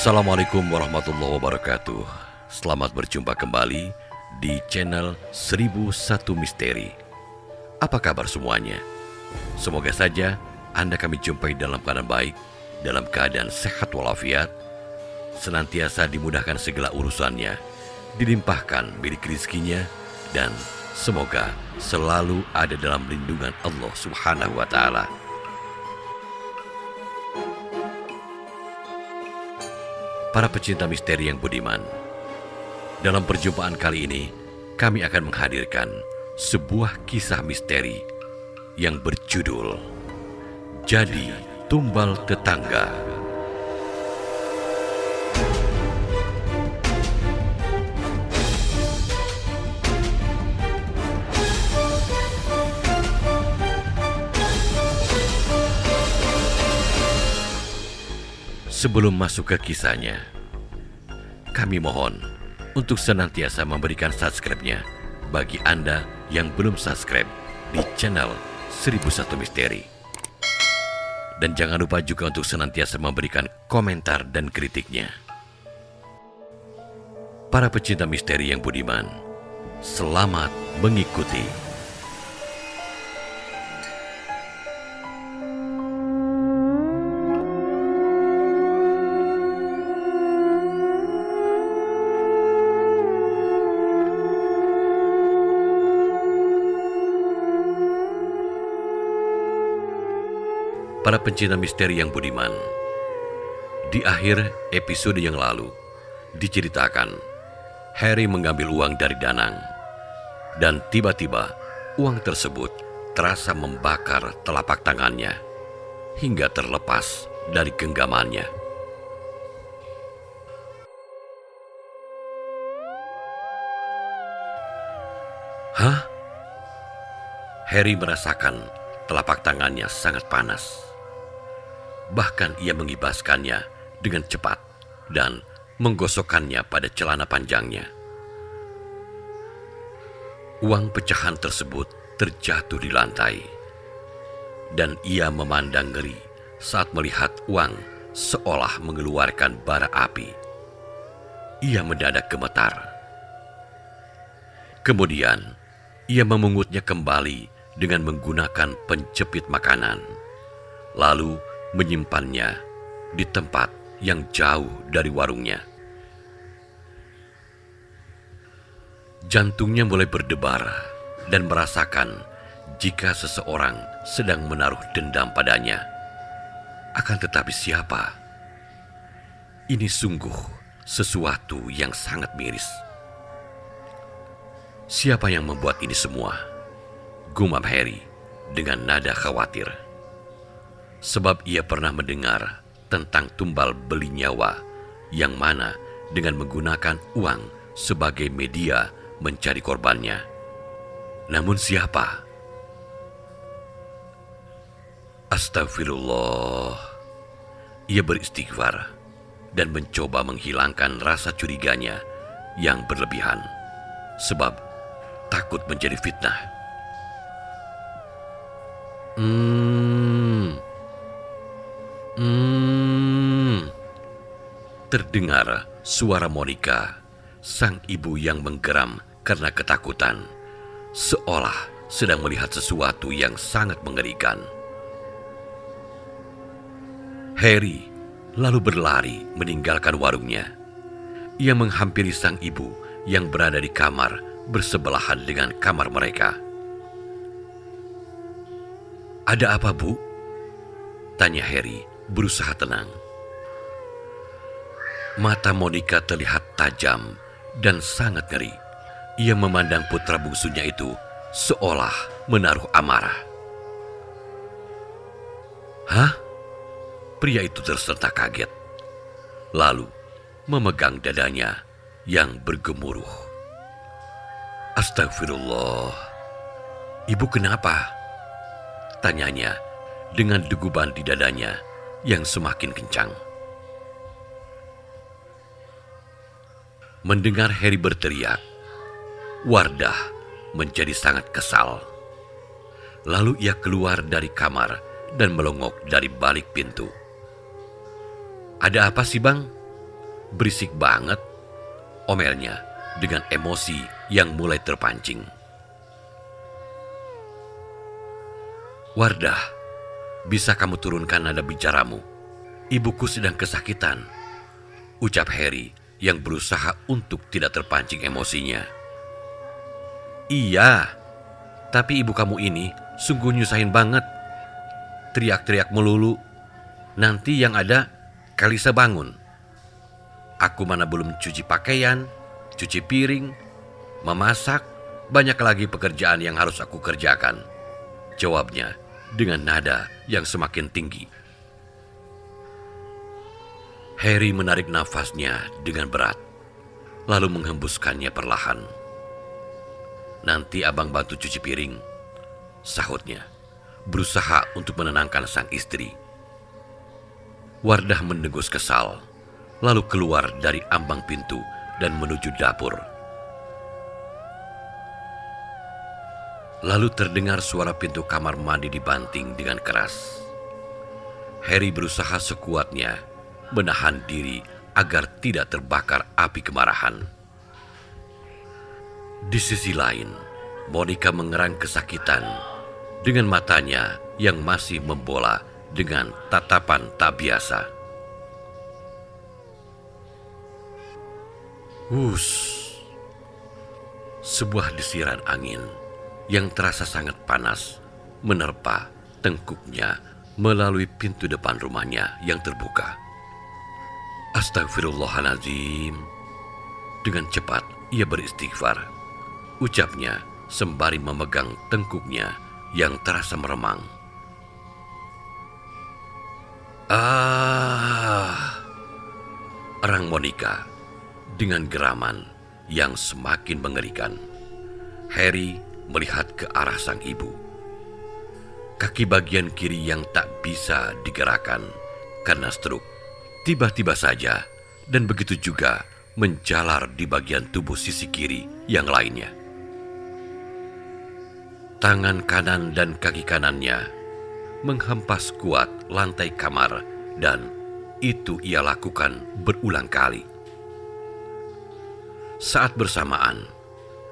Assalamualaikum warahmatullahi wabarakatuh. Selamat berjumpa kembali di channel 1001 Misteri. Apa kabar semuanya? Semoga saja Anda kami jumpai dalam keadaan baik, dalam keadaan sehat walafiat, senantiasa dimudahkan segala urusannya, dilimpahkan milik rizkinya, dan semoga selalu ada dalam lindungan Allah Subhanahu wa Ta'ala. Para pecinta misteri yang budiman, dalam perjumpaan kali ini kami akan menghadirkan sebuah kisah misteri yang berjudul Jadi Tumbal Tetangga. Sebelum masuk ke kisahnya, kami mohon untuk senantiasa memberikan subscribe-nya bagi Anda yang belum subscribe di channel 1001 Misteri. Dan jangan lupa juga untuk senantiasa memberikan komentar dan kritiknya. Para pecinta misteri yang budiman, selamat mengikuti. Para pencinta misteri yang budiman, di akhir episode yang lalu diceritakan Harry mengambil uang dari Danang, dan tiba-tiba uang tersebut terasa membakar telapak tangannya hingga terlepas dari genggamannya. Hah? Harry merasakan telapak tangannya sangat panas. Bahkan ia mengibaskannya dengan cepat dan menggosokkannya pada celana panjangnya. Uang pecahan tersebut terjatuh di lantai, dan ia memandang ngeri saat melihat uang seolah mengeluarkan bara api. Ia mendadak gemetar. Kemudian, ia memungutnya kembali dengan menggunakan penjepit makanan, lalu menyimpannya di tempat yang jauh dari warungnya. Jantungnya mulai berdebar dan merasakan jika seseorang sedang menaruh dendam padanya. Akan tetapi siapa? Ini sungguh sesuatu yang sangat miris. Siapa yang membuat ini semua? Gumam Harry dengan nada khawatir. Sebab ia pernah mendengar tentang tumbal beli nyawa yang mana dengan menggunakan uang sebagai media mencari korbannya. Namun siapa? Astagfirullah. Ia beristighfar dan mencoba menghilangkan rasa curiganya yang berlebihan, sebab takut menjadi fitnah. Terdengar suara Monica, sang ibu yang menggeram karena ketakutan, seolah sedang melihat sesuatu yang sangat mengerikan. Harry lalu berlari meninggalkan warungnya. Ia menghampiri sang ibu yang berada di kamar bersebelahan dengan kamar mereka. "Ada apa, Bu?" tanya Harry berusaha tenang. Mata Monica terlihat tajam dan sangat ngeri. Ia memandang putra bungsunya itu seolah menaruh amarah. "Hah?" Pria itu tersentak kaget, lalu memegang dadanya yang bergemuruh. "Astagfirullah. Ibu kenapa?" tanyanya dengan deguban di dadanya yang semakin kencang. Mendengar Harry berteriak, Wardah menjadi sangat kesal. Lalu ia keluar dari kamar dan melongok dari balik pintu. "Ada apa sih, Bang?" Berisik banget, omelnya dengan emosi yang mulai terpancing. Wardah, bisa kamu turunkan nada bicaramu? Ibuku sedang kesakitan, ucap Harry yang berusaha untuk tidak terpancing emosinya. Iya, tapi ibu kamu ini sungguh nyusahin banget. Teriak-teriak melulu. Nanti yang ada Kalisa bangun. Aku mana belum cuci pakaian, cuci piring, memasak, banyak lagi pekerjaan yang harus aku kerjakan. Jawabnya dengan nada yang semakin tinggi. Harry menarik nafasnya dengan berat, lalu menghembuskannya perlahan. Nanti abang bantu cuci piring, sahutnya, berusaha untuk menenangkan sang istri. Wardah mendengus kesal, lalu keluar dari ambang pintu dan menuju dapur. Lalu terdengar suara pintu kamar mandi dibanting dengan keras. Harry berusaha sekuatnya menahan diri agar tidak terbakar api kemarahan. Di sisi lain, Monica mengerang kesakitan dengan matanya yang masih membola dengan tatapan tak biasa. Hus! Sebuah desiran angin yang terasa sangat panas menerpa tengkuknya melalui pintu depan rumahnya yang terbuka. Astagfirullahaladzim. Dengan cepat ia beristighfar, ucapnya sembari memegang tengkuknya yang terasa meremang. Erang Monica dengan geraman yang semakin mengerikan. Harry melihat ke arah sang ibu. Kaki bagian kiri yang tak bisa digerakkan karena stroke tiba-tiba saja dan begitu juga menjalar di bagian tubuh sisi kiri yang lainnya. Tangan kanan dan kaki kanannya menghempas kuat lantai kamar dan itu ia lakukan berulang kali. Saat bersamaan,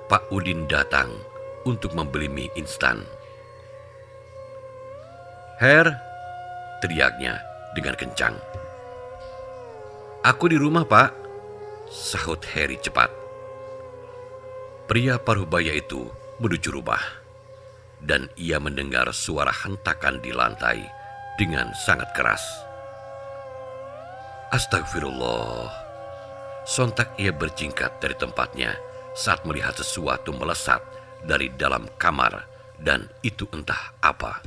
Pak Udin datang untuk membeli mie instan. "Her," teriaknya dengan kencang. "Aku di rumah, Pak," sahut Harry cepat. Pria paruhbaya itu menuju rumah, dan ia mendengar suara hentakan di lantai dengan sangat keras. Astagfirullah. Sontak ia berjingkat dari tempatnya saat melihat sesuatu melesat dari dalam kamar, dan itu entah apa.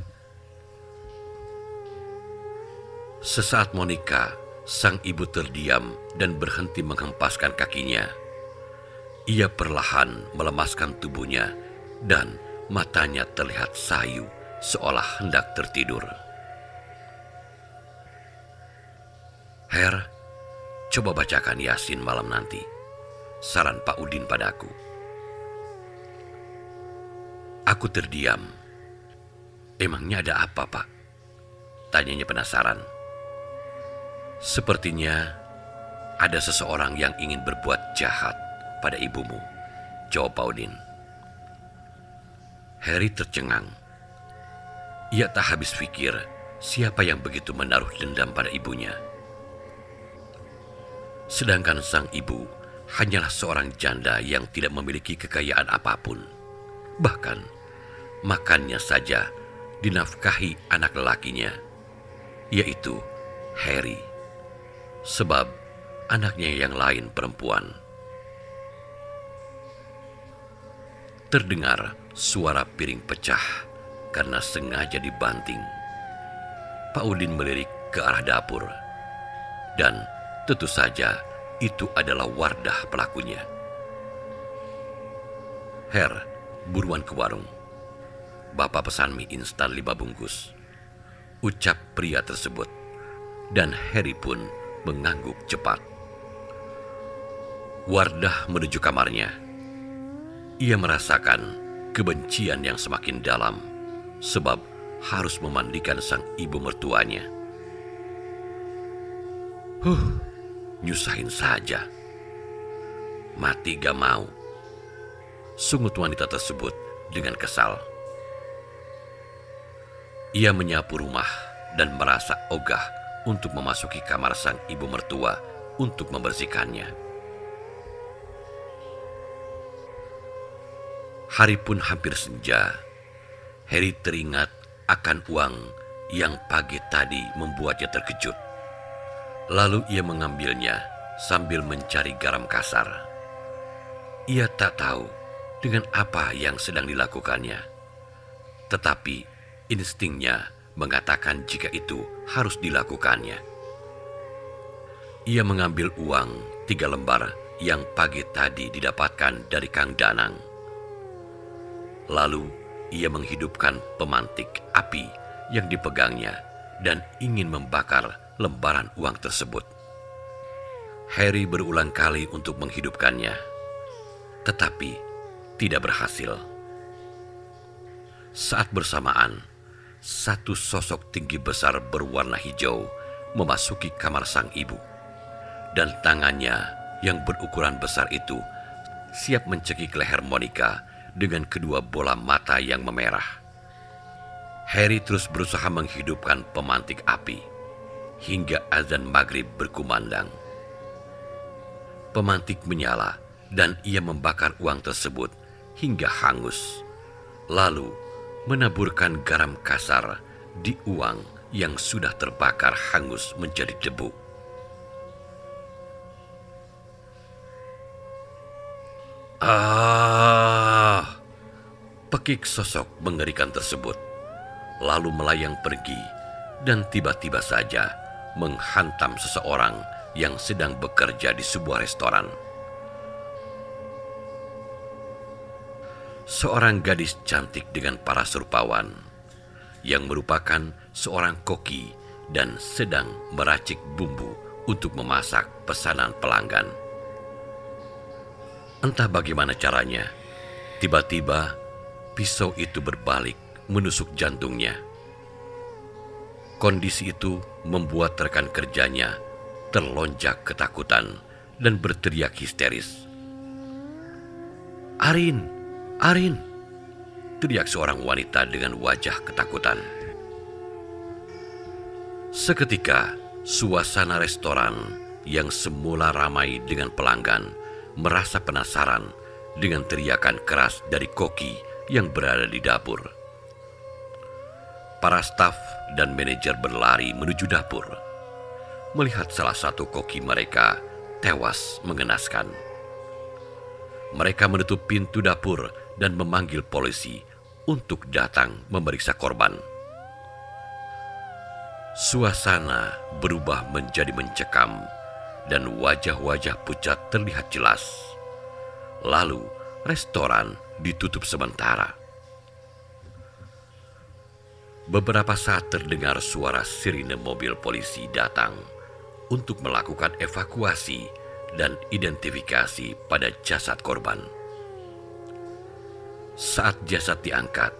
Sesaat Monica, sang ibu, terdiam dan berhenti menghempaskan kakinya. Ia perlahan melemaskan tubuhnya dan matanya terlihat sayu seolah hendak tertidur. "Her, coba bacakan Yasin malam nanti," saran Pak Udin padaku. Aku terdiam. "Emangnya ada apa, Pak?" tanyanya penasaran. "Sepertinya ada seseorang yang ingin berbuat jahat pada ibumu," jawab Pak Udin. Harry tercengang. Ia tak habis pikir siapa yang begitu menaruh dendam pada ibunya. Sedangkan sang ibu hanyalah seorang janda yang tidak memiliki kekayaan apapun. Bahkan makannya saja dinafkahi anak lelakinya, yaitu Harry, sebab anaknya yang lain perempuan. Terdengar suara piring pecah karena sengaja dibanting. Pak Udin melirik ke arah dapur, dan tentu saja itu adalah Wardah pelakunya. "Her, buruan ke warung. Bapak pesan mie instan 5 bungkus," ucap pria tersebut, dan Harry pun mengangguk cepat. Wardah menuju kamarnya. Ia merasakan kebencian yang semakin dalam sebab harus memandikan sang ibu mertuanya. nyusahin saja. Mati gak mau, sungut wanita tersebut dengan kesal. Ia menyapu rumah dan merasa ogah untuk memasuki kamar sang ibu mertua untuk membersihkannya. Hari pun hampir senja. Harry teringat akan uang yang pagi tadi membuatnya terkejut. Lalu ia mengambilnya sambil mencari garam kasar. Ia tak tahu dengan apa yang sedang dilakukannya. Tetapi instingnya mengatakan jika itu harus dilakukannya. Ia mengambil uang 3 lembar yang pagi tadi didapatkan dari Kang Danang. Lalu ia menghidupkan pemantik api yang dipegangnya dan ingin membakar lembaran uang tersebut. Harry berulang kali untuk menghidupkannya, tetapi tidak berhasil. Saat bersamaan, satu sosok tinggi besar berwarna hijau memasuki kamar sang ibu, dan tangannya yang berukuran besar itu siap mencekik leher Monica dengan kedua bola mata yang memerah. Harry terus berusaha menghidupkan pemantik api hingga azan maghrib berkumandang. Pemantik menyala dan ia membakar uang tersebut hingga hangus, lalu menaburkan garam kasar di uang yang sudah terbakar hangus menjadi debu. Pekik sosok mengerikan tersebut, lalu melayang pergi dan tiba-tiba saja menghantam seseorang yang sedang bekerja di sebuah restoran. Seorang gadis cantik dengan paras rupawan yang merupakan seorang koki dan sedang meracik bumbu untuk memasak pesanan pelanggan. Entah bagaimana caranya, tiba-tiba pisau itu berbalik menusuk jantungnya. Kondisi itu membuat rekan kerjanya terlonjak ketakutan dan berteriak histeris. "Arin! Arin!" teriak seorang wanita dengan wajah ketakutan. Seketika, suasana restoran yang semula ramai dengan pelanggan merasa penasaran dengan teriakan keras dari koki yang berada di dapur. Para staf dan manajer berlari menuju dapur, melihat salah satu koki mereka tewas mengenaskan. Mereka menutup pintu dapur dan memanggil polisi untuk datang memeriksa korban. Suasana berubah menjadi mencekam dan wajah-wajah pucat terlihat jelas. Lalu restoran ditutup sementara. Beberapa saat terdengar suara sirine mobil polisi datang untuk melakukan evakuasi dan identifikasi pada jasad korban. Saat jasad diangkat,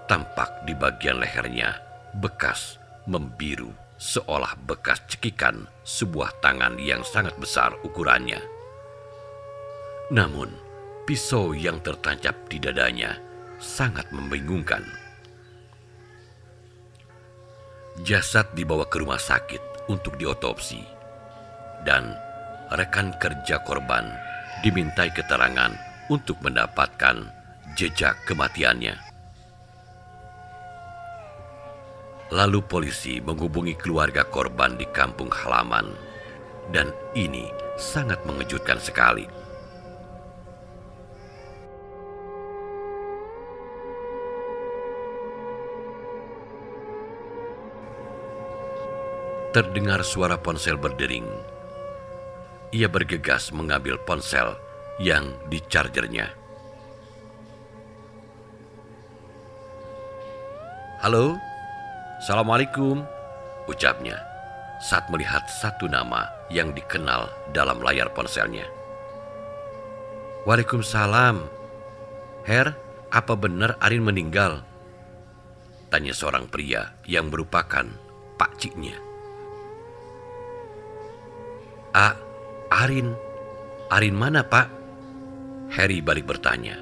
tampak di bagian lehernya bekas membiru seolah bekas cekikan sebuah tangan yang sangat besar ukurannya. Namun, pisau yang tertancap di dadanya sangat membingungkan. Jasad dibawa ke rumah sakit untuk diotopsi, dan rekan kerja korban dimintai keterangan untuk mendapatkan jejak kematiannya. Lalu polisi menghubungi keluarga korban di kampung halaman, dan ini sangat mengejutkan sekali. Terdengar suara ponsel berdering. Ia bergegas mengambil ponsel yang di-chargernya. "Halo, Assalamualaikum," ucapnya saat melihat satu nama yang dikenal dalam layar ponselnya. "Waalaikumsalam. Her, apa benar Arin meninggal?" tanya seorang pria yang merupakan pakciknya. "Ah, Arin. Arin mana, Pak?" Harry balik bertanya.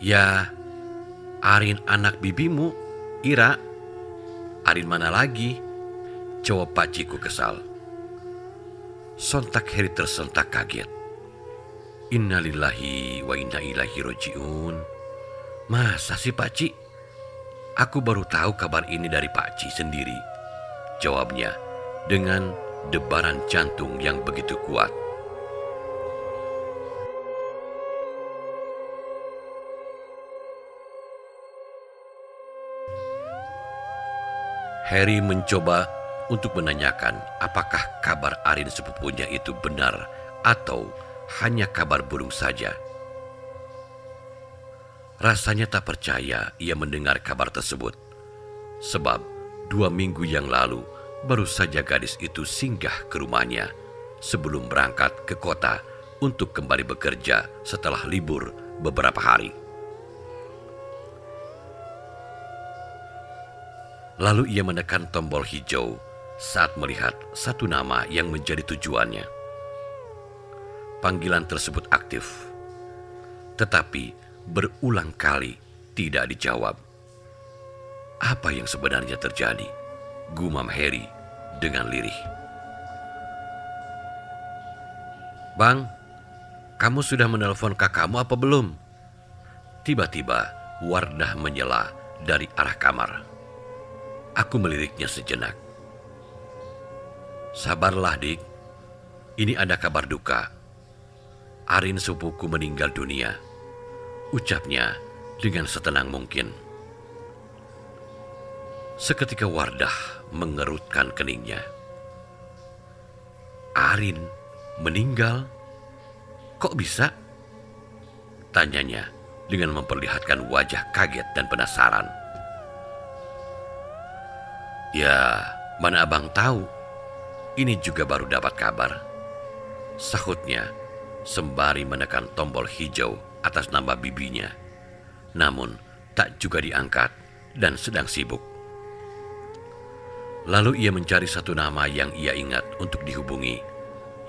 "Ya, Arin anak bibimu, Ira. Arin mana lagi?" jawab Pak Ciku kesal. Sontak Harry tersentak kaget. Innalillahi wa inna ilaihi roji'un. "Masa sih Pak Ci? Aku baru tahu kabar ini dari Pak Ci sendiri," jawabnya dengan debaran jantung yang begitu kuat. Harry mencoba untuk menanyakan apakah kabar Arin sepupunya itu benar atau hanya kabar burung saja. Rasanya tak percaya ia mendengar kabar tersebut, sebab 2 minggu yang lalu baru saja gadis itu singgah ke rumahnya sebelum berangkat ke kota untuk kembali bekerja setelah libur beberapa hari. Lalu ia menekan tombol hijau saat melihat satu nama yang menjadi tujuannya. Panggilan tersebut aktif, tetapi berulang kali tidak dijawab. Apa yang sebenarnya terjadi? Gumam Harry dengan lirih. "Bang, kamu sudah menelpon kakakmu apa belum?" Tiba-tiba Wardah menyela dari arah kamar. Aku meliriknya sejenak. "Sabarlah, Dik. Ini ada kabar duka. Arin sepupuku meninggal dunia," ucapnya dengan setenang mungkin. Seketika Wardah mengerutkan keningnya. "Arin meninggal? Kok bisa?" tanyanya dengan memperlihatkan wajah kaget dan penasaran. "Ya, mana abang tahu. Ini juga baru dapat kabar," sahutnya sembari menekan tombol hijau atas nama bibinya. Namun tak juga diangkat dan sedang sibuk. Lalu ia mencari satu nama yang ia ingat untuk dihubungi,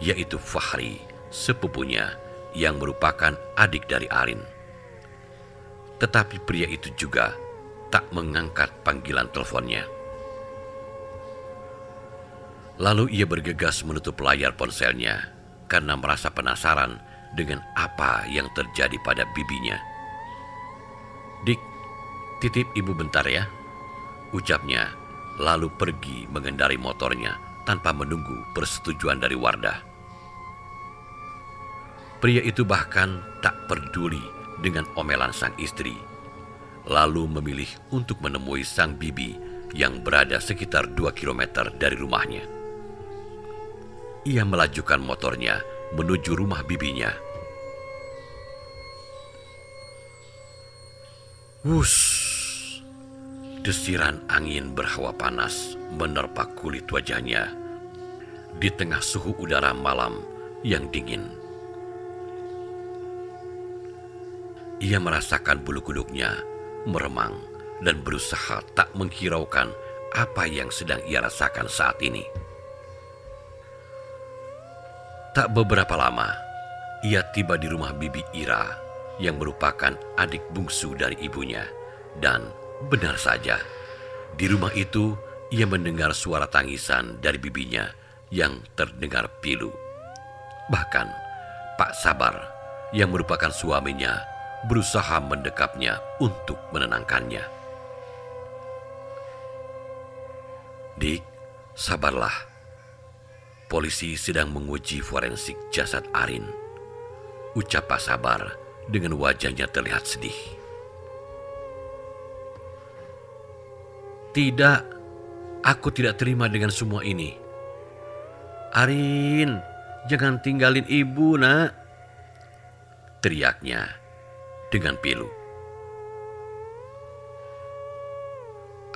yaitu Fahri, sepupunya yang merupakan adik dari Arin. Tetapi pria itu juga tak mengangkat panggilan teleponnya. Lalu ia bergegas menutup layar ponselnya karena merasa penasaran dengan apa yang terjadi pada bibinya. "Dik, titip ibu bentar ya," ucapnya, lalu pergi mengendari motornya tanpa menunggu persetujuan dari Wardah. Pria itu bahkan tak peduli dengan omelan sang istri, lalu memilih untuk menemui sang bibi yang berada sekitar 2 kilometer dari rumahnya. Ia melajukan motornya menuju rumah bibinya. Wush! Desiran angin berhawa panas menerpa kulit wajahnya di tengah suhu udara malam yang dingin. Ia merasakan bulu kuduknya meremang dan berusaha tak menghiraukan apa yang sedang ia rasakan saat ini. Tak beberapa lama, ia tiba di rumah bibi Ira yang merupakan adik bungsu dari ibunya. Dan benar saja, di rumah itu ia mendengar suara tangisan dari bibinya yang terdengar pilu. Bahkan Pak Sabar yang merupakan suaminya berusaha mendekapnya untuk menenangkannya. "Dik, sabarlah. Polisi sedang menguji forensik jasad Arin," ucap Pak Sabar dengan wajahnya terlihat sedih. "Tidak, aku tidak terima dengan semua ini. Arin, jangan tinggalin ibu, nak," teriaknya dengan pilu.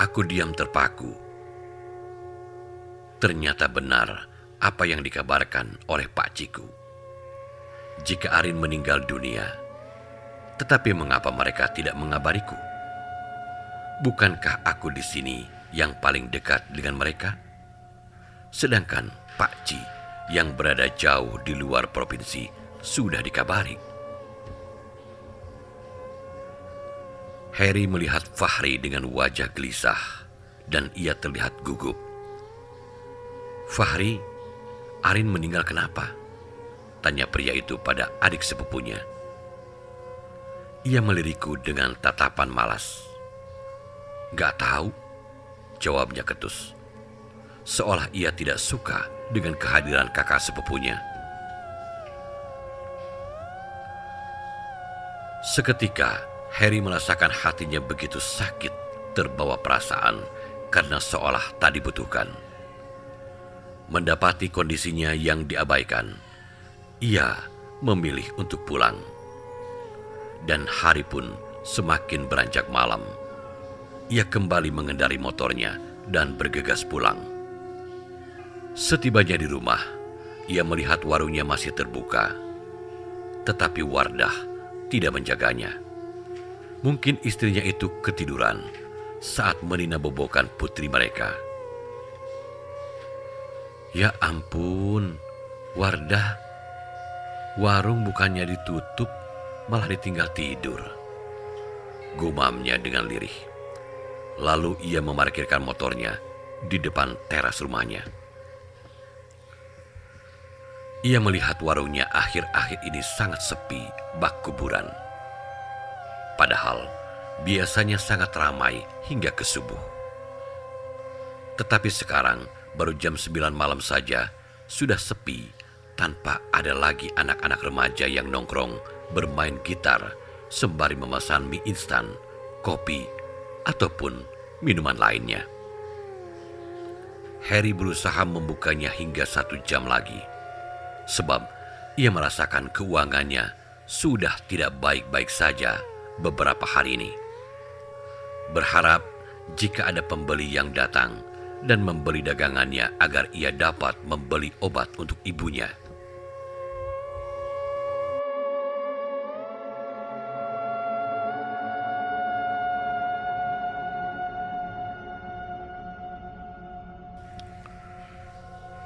Aku diam terpaku. Ternyata benar apa yang dikabarkan oleh Pak Ciku. Jika Arin meninggal dunia, tetapi mengapa mereka tidak mengabariku? Bukankah aku di sini yang paling dekat dengan mereka? Sedangkan Pak Ci yang berada jauh di luar provinsi sudah dikabari. Harry melihat Fahri dengan wajah gelisah dan ia terlihat gugup. "Fahri, Arin meninggal kenapa?" tanya pria itu pada adik sepupunya. Ia melirikku dengan tatapan malas. "Gak tahu," jawabnya ketus, seolah ia tidak suka dengan kehadiran kakak sepupunya. Seketika, Harry merasakan hatinya begitu sakit, terbawa perasaan karena seolah tak dibutuhkan. Mendapati kondisinya yang diabaikan, ia memilih untuk pulang. Dan hari pun semakin beranjak malam. Ia kembali mengendari motornya dan bergegas pulang. Setibanya di rumah, ia melihat warungnya masih terbuka. Tetapi Wardah tidak menjaganya. Mungkin istrinya itu ketiduran saat menina bobokan putri mereka. Ya ampun, Wardah, warung bukannya ditutup, malah ditinggal tidur, gumamnya dengan lirih. Lalu ia memarkirkan motornya di depan teras rumahnya. Ia melihat warungnya akhir-akhir ini sangat sepi, bak kuburan. Padahal biasanya sangat ramai hingga ke subuh. Tetapi sekarang baru jam 9 malam saja sudah sepi, tanpa ada lagi anak-anak remaja yang nongkrong bermain gitar sembari memesan mie instan, kopi, ataupun minuman lainnya. Harry berusaha membukanya hingga 1 jam lagi, sebab ia merasakan keuangannya sudah tidak baik-baik saja beberapa hari ini. Berharap jika ada pembeli yang datang dan membeli dagangannya agar ia dapat membeli obat untuk ibunya.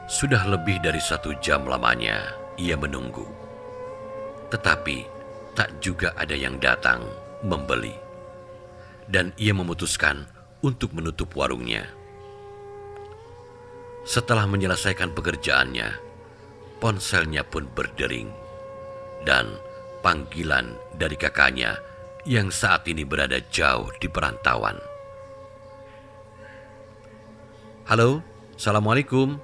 Sudah lebih dari 1 jam lamanya ia menunggu. Tetapi tak juga ada yang datang membeli. Dan ia memutuskan untuk menutup warungnya. Setelah menyelesaikan pekerjaannya, ponselnya pun berdering. Dan panggilan dari kakaknya yang saat ini berada jauh di perantauan. "Halo, Assalamualaikum,"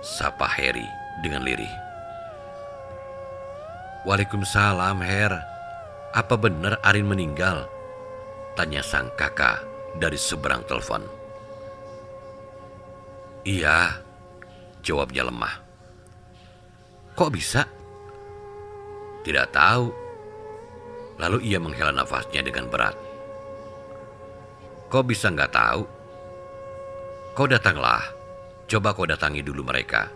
sapa Harry dengan lirih. "Waalaikumsalam, Her. Apa benar Arin meninggal?" tanya sang kakak dari seberang telepon. "Iya," jawabnya lemah. "Kok bisa?" "Tidak tahu." Lalu ia menghela nafasnya dengan berat. "Kok bisa nggak tahu? Kau datanglah. Coba kau datangi dulu mereka,"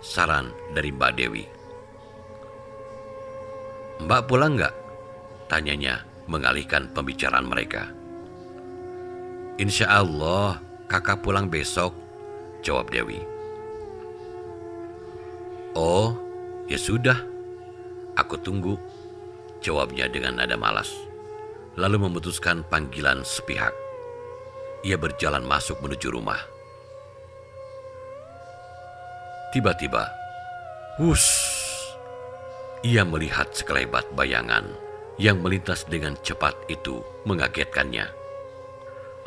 saran dari Mbak Dewi. "Mbak pulang nggak?" tanyanya mengalihkan pembicaraan mereka. "Insya Allah kakak pulang besok," jawab Dewi. "Oh, ya sudah. Aku tunggu," jawabnya dengan nada malas. Lalu memutuskan panggilan sepihak. Ia berjalan masuk menuju rumah. Tiba-tiba, wush! Ia melihat sekelebat bayangan yang melintas dengan cepat itu mengagetkannya.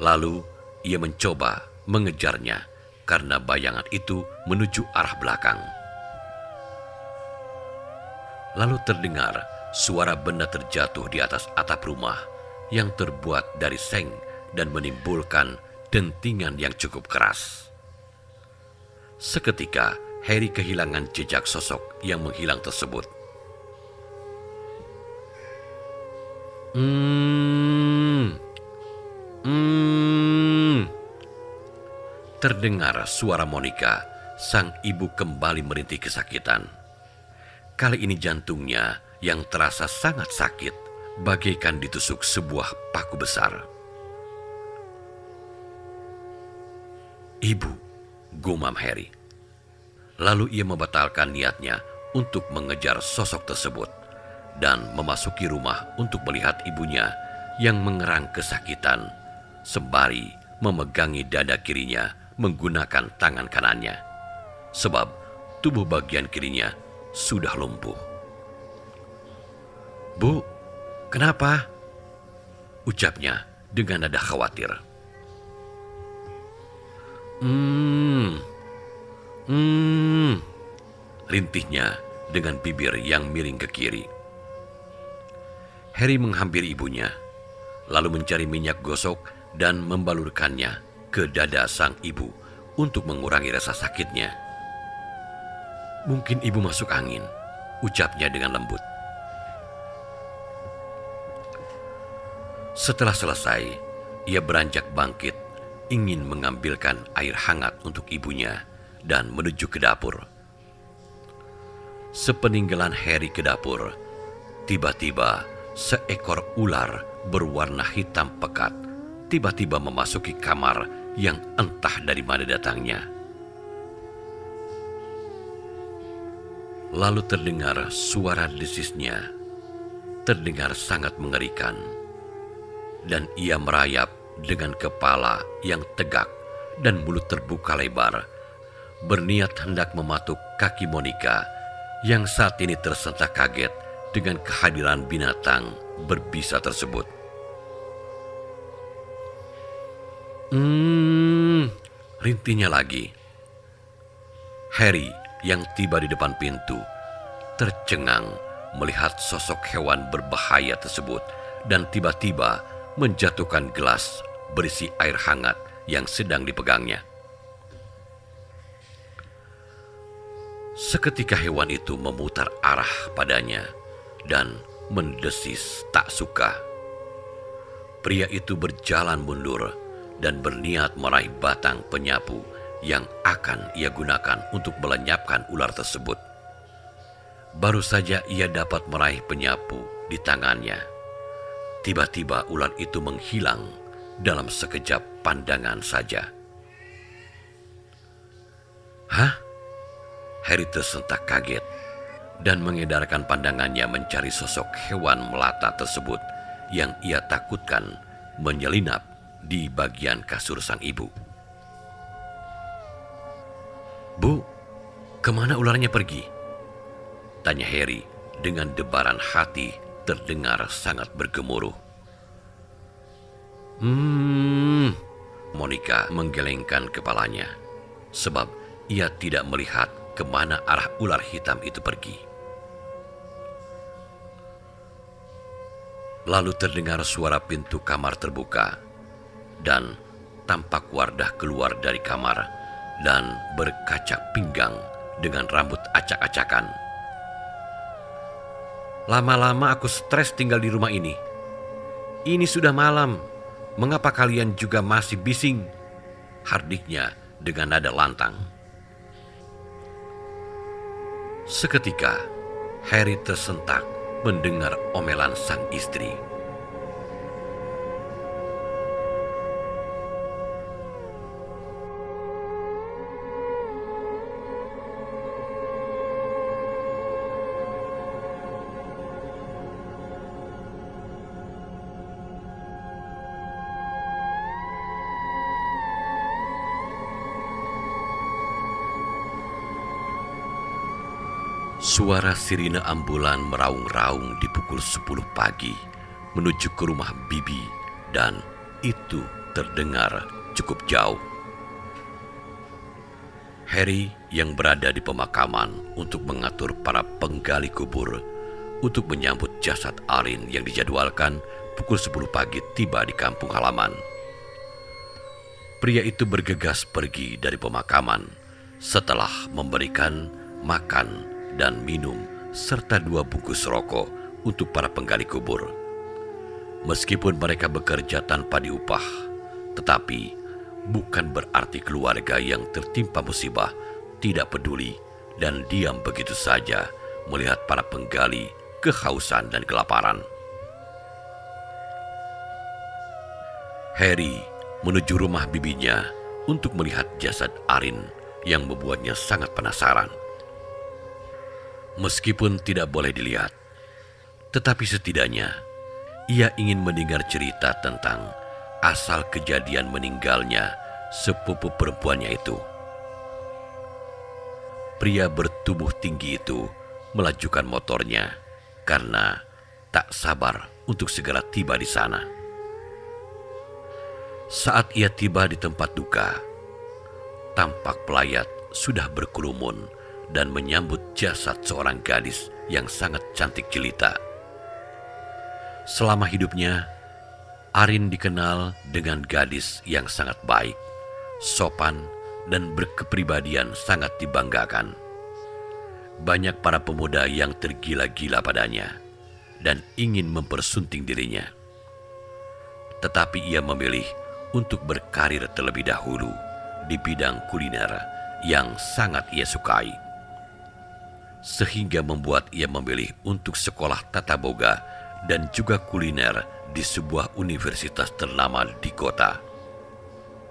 Lalu ia mencoba mengejarnya karena bayangan itu menuju arah belakang. Lalu terdengar suara benda terjatuh di atas atap rumah yang terbuat dari seng dan menimbulkan dentingan yang cukup keras. Seketika Harry kehilangan jejak sosok yang menghilang tersebut. Terdengar suara Monica, sang ibu kembali merintih kesakitan. Kali ini jantungnya yang terasa sangat sakit, bagaikan ditusuk sebuah paku besar. "Ibu," gumam Harry. Lalu ia membatalkan niatnya untuk mengejar sosok tersebut dan memasuki rumah untuk melihat ibunya yang mengerang kesakitan, sembari memegangi dada kirinya menggunakan tangan kanannya, sebab tubuh bagian kirinya sudah lumpuh. "Bu, kenapa?" ucapnya dengan nada khawatir. Rintihnya dengan bibir yang miring ke kiri. Harry menghampiri ibunya, lalu mencari minyak gosok dan membalurkannya ke dada sang ibu untuk mengurangi rasa sakitnya. "Mungkin ibu masuk angin," ucapnya dengan lembut. Setelah selesai, ia beranjak bangkit, ingin mengambilkan air hangat untuk ibunya dan menuju ke dapur. Sepeninggalan Harry ke dapur, tiba-tiba seekor ular berwarna hitam pekat tiba-tiba memasuki kamar yang entah dari mana datangnya. Lalu terdengar suara desisnya, terdengar sangat mengerikan, dan ia merayap dengan kepala yang tegak dan mulut terbuka lebar, berniat hendak mematuk kaki Monica yang saat ini tersentak kaget dengan kehadiran binatang berbisa tersebut. Rintihnya lagi. Harry yang tiba di depan pintu tercengang melihat sosok hewan berbahaya tersebut dan tiba-tiba menjatuhkan gelas berisi air hangat yang sedang dipegangnya. Seketika hewan itu memutar arah padanya dan mendesis tak suka. Pria itu berjalan mundur dan berniat meraih batang penyapu yang akan ia gunakan untuk melenyapkan ular tersebut. Baru saja ia dapat meraih penyapu di tangannya, tiba-tiba ular itu menghilang dalam sekejap pandangan saja. "Hah?" Harry tersentak kaget dan mengedarkan pandangannya mencari sosok hewan melata tersebut yang ia takutkan menyelinap di bagian kasur sang ibu. "Bu, kemana ularnya pergi?" tanya Harry dengan debaran hati terdengar sangat bergemuruh. Monica menggelengkan kepalanya, sebab ia tidak melihat kemana arah ular hitam itu pergi. Lalu terdengar suara pintu kamar terbuka, dan tampak Wardah keluar dari kamar dan berkacak pinggang dengan rambut acak-acakan. "Lama-lama aku stres tinggal di rumah ini. Ini sudah malam, mengapa kalian juga masih bising?" hardiknya dengan nada lantang. Seketika, Harry tersentak mendengar omelan sang istri. Suara sirine ambulan meraung-raung di pukul 10 pagi menuju ke rumah Bibi, dan itu terdengar cukup jauh. Harry yang berada di pemakaman untuk mengatur para penggali kubur untuk menyambut jasad Arin yang dijadwalkan pukul 10 pagi tiba di kampung halaman. Pria itu bergegas pergi dari pemakaman setelah memberikan makan dan minum serta 2 bungkus rokok untuk para penggali kubur. Meskipun mereka bekerja tanpa diupah, tetapi bukan berarti keluarga yang tertimpa musibah tidak peduli dan diam begitu saja melihat para penggali kehausan dan kelaparan. Harry menuju rumah bibinya untuk melihat jasad Arin yang membuatnya sangat penasaran. Meskipun tidak boleh dilihat, tetapi setidaknya ia ingin mendengar cerita tentang asal kejadian meninggalnya sepupu perempuannya itu. Pria bertubuh tinggi itu melajukan motornya karena tak sabar untuk segera tiba di sana. Saat ia tiba di tempat duka, tampak pelayat sudah berkerumun dan menyambut jasad seorang gadis yang sangat cantik jelita. Selama hidupnya, Arin dikenal dengan gadis yang sangat baik, sopan, dan berkepribadian sangat dibanggakan. Banyak para pemuda yang tergila-gila padanya dan ingin mempersunting dirinya. Tetapi ia memilih untuk berkarir terlebih dahulu di bidang kuliner yang sangat ia sukai, sehingga membuat ia memilih untuk sekolah tata boga dan juga kuliner di sebuah universitas ternama di kota.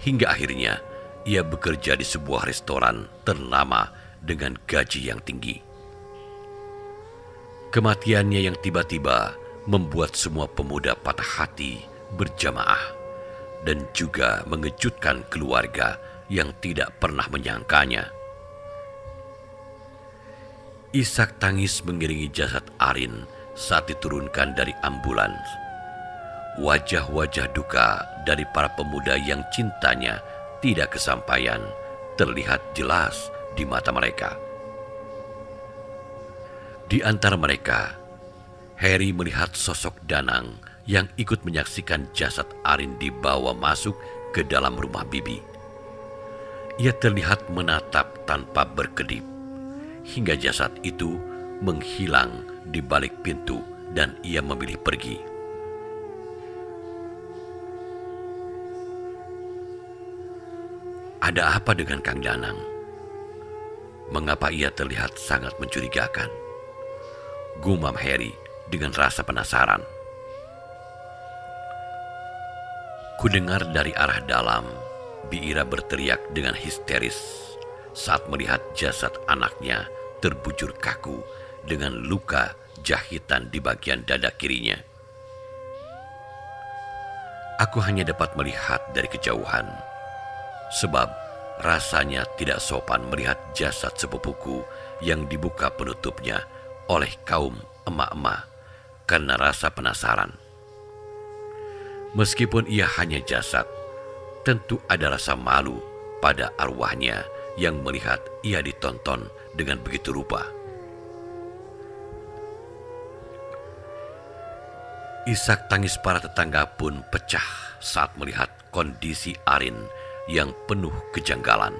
Hingga akhirnya ia bekerja di sebuah restoran ternama dengan gaji yang tinggi. Kematiannya yang tiba-tiba membuat semua pemuda patah hati berjamaah dan juga mengejutkan keluarga yang tidak pernah menyangkanya. Isak tangis mengiringi jasad Arin saat diturunkan dari ambulans. Wajah-wajah duka dari para pemuda yang cintanya tidak kesampaian terlihat jelas di mata mereka. Di antara mereka, Harry melihat sosok Danang yang ikut menyaksikan jasad Arin dibawa masuk ke dalam rumah Bibi. Ia terlihat menatap tanpa berkedip, hingga jasad itu menghilang di balik pintu dan ia memilih pergi. Ada apa dengan Kang Danang? Mengapa ia terlihat sangat mencurigakan? Gumam Harry dengan rasa penasaran. Kudengar dari arah dalam, Biira berteriak dengan histeris saat melihat jasad anaknya terbujur kaku dengan luka jahitan di bagian dada kirinya. Aku hanya dapat melihat dari kejauhan, sebab rasanya tidak sopan melihat jasad sepupuku yang dibuka penutupnya oleh kaum emak-emak karena rasa penasaran. Meskipun ia hanya jasad, tentu ada rasa malu pada arwahnya yang melihat ia ditonton dengan begitu rupa. Isak tangis para tetangga pun pecah saat melihat kondisi Arin yang penuh kejanggalan.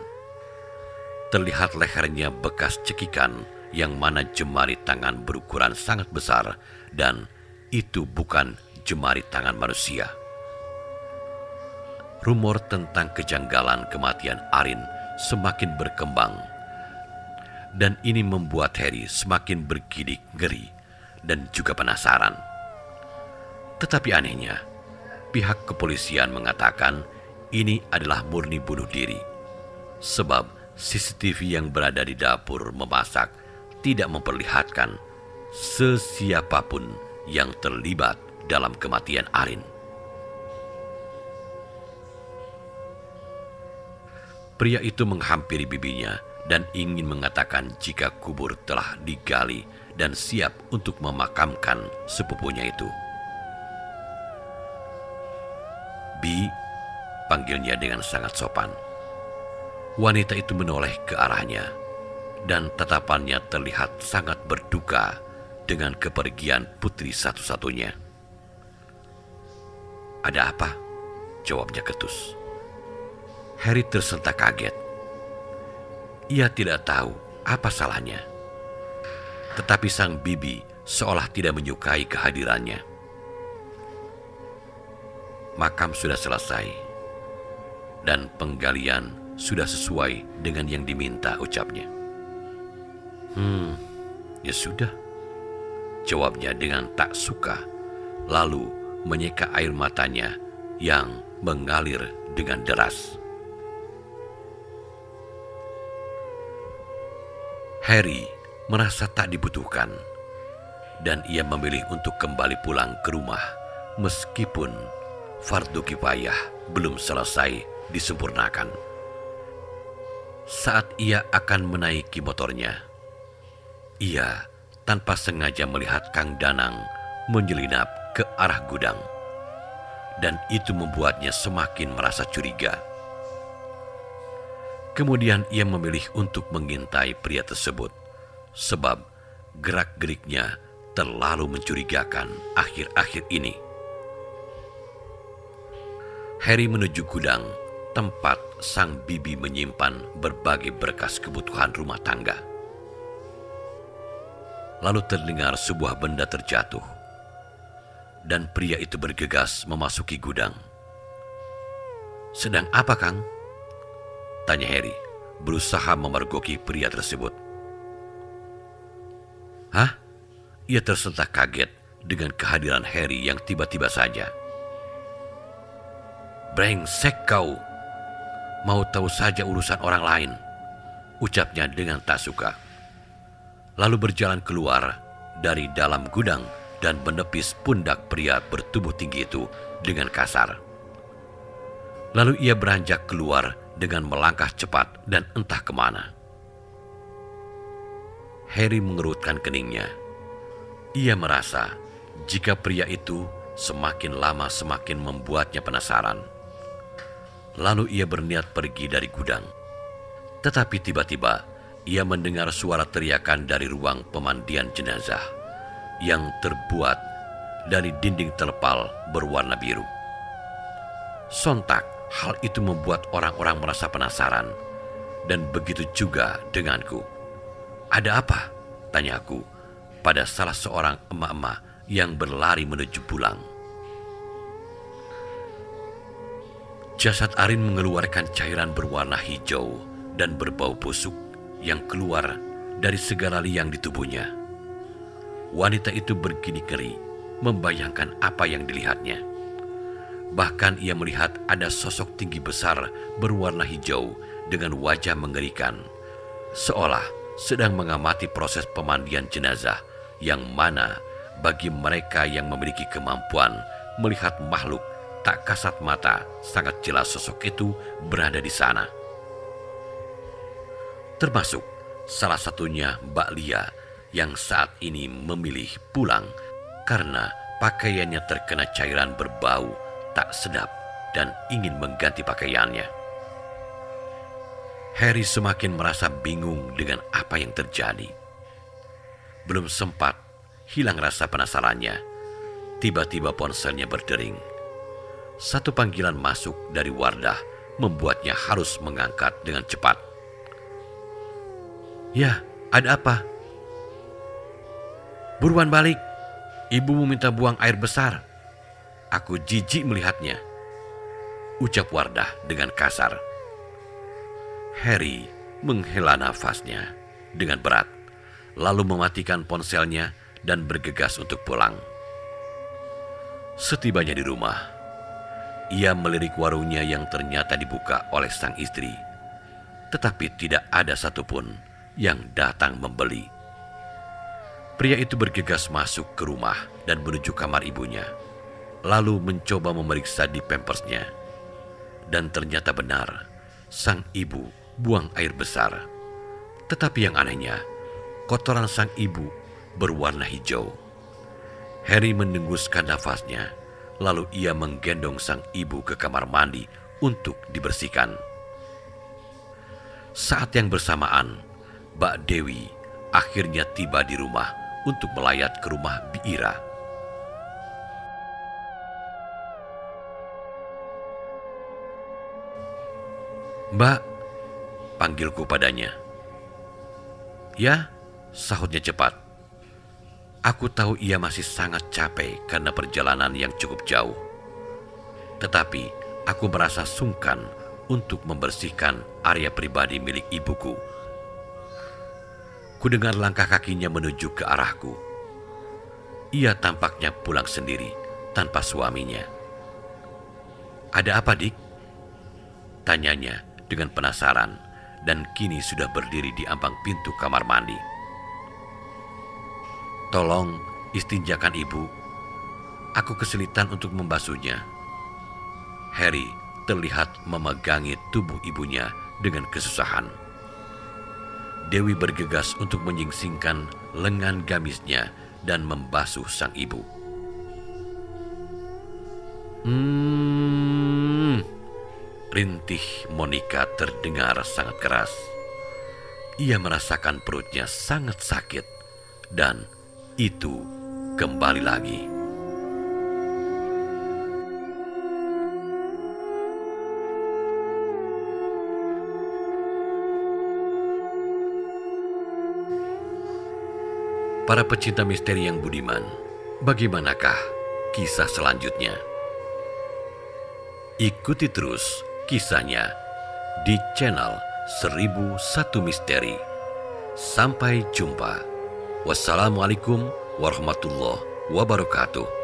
Terlihat lehernya bekas cekikan yang mana jemari tangan berukuran sangat besar dan itu bukan jemari tangan manusia. Rumor tentang kejanggalan kematian Arin semakin berkembang dan ini membuat Harry semakin bergidik ngeri dan juga penasaran. Tetapi anehnya, pihak kepolisian mengatakan ini adalah murni bunuh diri, sebab CCTV yang berada di dapur memasak tidak memperlihatkan sesiapapun yang terlibat dalam kematian Arin. Pria itu menghampiri bibinya dan ingin mengatakan jika kubur telah digali dan siap untuk memakamkan sepupunya itu. Bi, panggilnya dengan sangat sopan. Wanita itu menoleh ke arahnya dan tatapannya terlihat sangat berduka dengan kepergian putri satu-satunya. Ada apa? Jawabnya ketus. Harry tersentak kaget. Ia tidak tahu apa salahnya. Tetapi sang bibi seolah tidak menyukai kehadirannya. Makam sudah selesai dan penggalian sudah sesuai dengan yang diminta, ucapnya. Ya sudah, jawabnya dengan tak suka, lalu menyeka air matanya yang mengalir dengan deras. Harry merasa tak dibutuhkan, dan ia memilih untuk kembali pulang ke rumah meskipun fardu kifayah belum selesai disempurnakan. Saat ia akan menaiki motornya, ia tanpa sengaja melihat Kang Danang menyelinap ke arah gudang, dan itu membuatnya semakin merasa curiga. Kemudian ia memilih untuk mengintai pria tersebut, sebab gerak-geriknya terlalu mencurigakan akhir-akhir ini. Harry menuju gudang tempat sang bibi menyimpan berbagai berkas kebutuhan rumah tangga. Lalu terdengar sebuah benda terjatuh, dan pria itu bergegas memasuki gudang. "Sedang apa, Kang?" tanya Harry, berusaha memergoki pria tersebut. "Hah?" Ia tersentak kaget dengan kehadiran Harry yang tiba-tiba saja. "Brengsek kau, mau tahu saja urusan orang lain," ucapnya dengan tak suka. Lalu berjalan keluar dari dalam gudang dan menepis pundak pria bertubuh tinggi itu dengan kasar. Lalu ia beranjak keluar dengan melangkah cepat dan entah kemana. Harry mengerutkan keningnya. Ia merasa jika pria itu semakin lama semakin membuatnya penasaran. Lalu ia berniat pergi dari gudang. Tetapi tiba-tiba ia mendengar suara teriakan dari ruang pemandian jenazah yang terbuat dari dinding terpal berwarna biru. Sontak hal itu membuat orang-orang merasa penasaran, dan begitu juga denganku. "Ada apa?" tanyaku pada salah seorang emak-emak yang berlari menuju pulang. Jasad Arin mengeluarkan cairan berwarna hijau dan berbau busuk yang keluar dari segala liang di tubuhnya. Wanita itu bergidik ngeri membayangkan apa yang dilihatnya. Bahkan ia melihat ada sosok tinggi besar berwarna hijau dengan wajah mengerikan, seolah sedang mengamati proses pemandian jenazah, yang mana bagi mereka yang memiliki kemampuan melihat makhluk tak kasat mata, sangat jelas sosok itu berada di sana. Termasuk salah satunya Mbak Lia yang saat ini memilih pulang karena pakaiannya terkena cairan berbau tak sedap dan ingin mengganti pakaiannya. Harry semakin merasa bingung dengan apa yang terjadi. Belum sempat hilang rasa penasarannya, tiba-tiba ponselnya berdering. Satu panggilan masuk dari Wardah membuatnya harus mengangkat dengan cepat. "Ya, ada apa?" "Buruan balik, ibumu minta buang air besar. Aku jijik melihatnya," ucap Wardah dengan kasar. Harry menghela nafasnya dengan berat, lalu mematikan ponselnya dan bergegas untuk pulang. Setibanya di rumah, ia melirik warungnya yang ternyata dibuka oleh sang istri, tetapi tidak ada satupun yang datang membeli. Pria itu bergegas masuk ke rumah dan menuju kamar ibunya, lalu mencoba memeriksa di pampersnya. Dan ternyata benar, sang ibu buang air besar. Tetapi yang anehnya, kotoran sang ibu berwarna hijau. Harry mendengguskan nafasnya, lalu ia menggendong sang ibu ke kamar mandi untuk dibersihkan. Saat yang bersamaan, Mbak Dewi akhirnya tiba di rumah untuk melayat ke rumah Bi Ira. "Mbak," panggilku padanya. "Ya," sahutnya cepat. Aku tahu ia masih sangat capek karena perjalanan yang cukup jauh. Tetapi aku merasa sungkan untuk membersihkan area pribadi milik ibuku. Kudengar langkah kakinya menuju ke arahku. Ia tampaknya pulang sendiri tanpa suaminya. "Ada apa, Dik?" tanyanya dengan penasaran dan kini sudah berdiri di ambang pintu kamar mandi. "Tolong istinjakan ibu. Aku kesulitan untuk membasuhnya." Harry terlihat memegangi tubuh ibunya dengan kesusahan. Dewi bergegas untuk menyingsingkan lengan gamisnya dan membasuh sang ibu. Rintih Monica terdengar sangat keras. Ia merasakan perutnya sangat sakit dan itu kembali lagi. Para pecinta misteri yang budiman, bagaimanakah kisah selanjutnya? Ikuti terus kisahnya di channel 1001 Misteri. Sampai jumpa. Wassalamualaikum warahmatullahi wabarakatuh.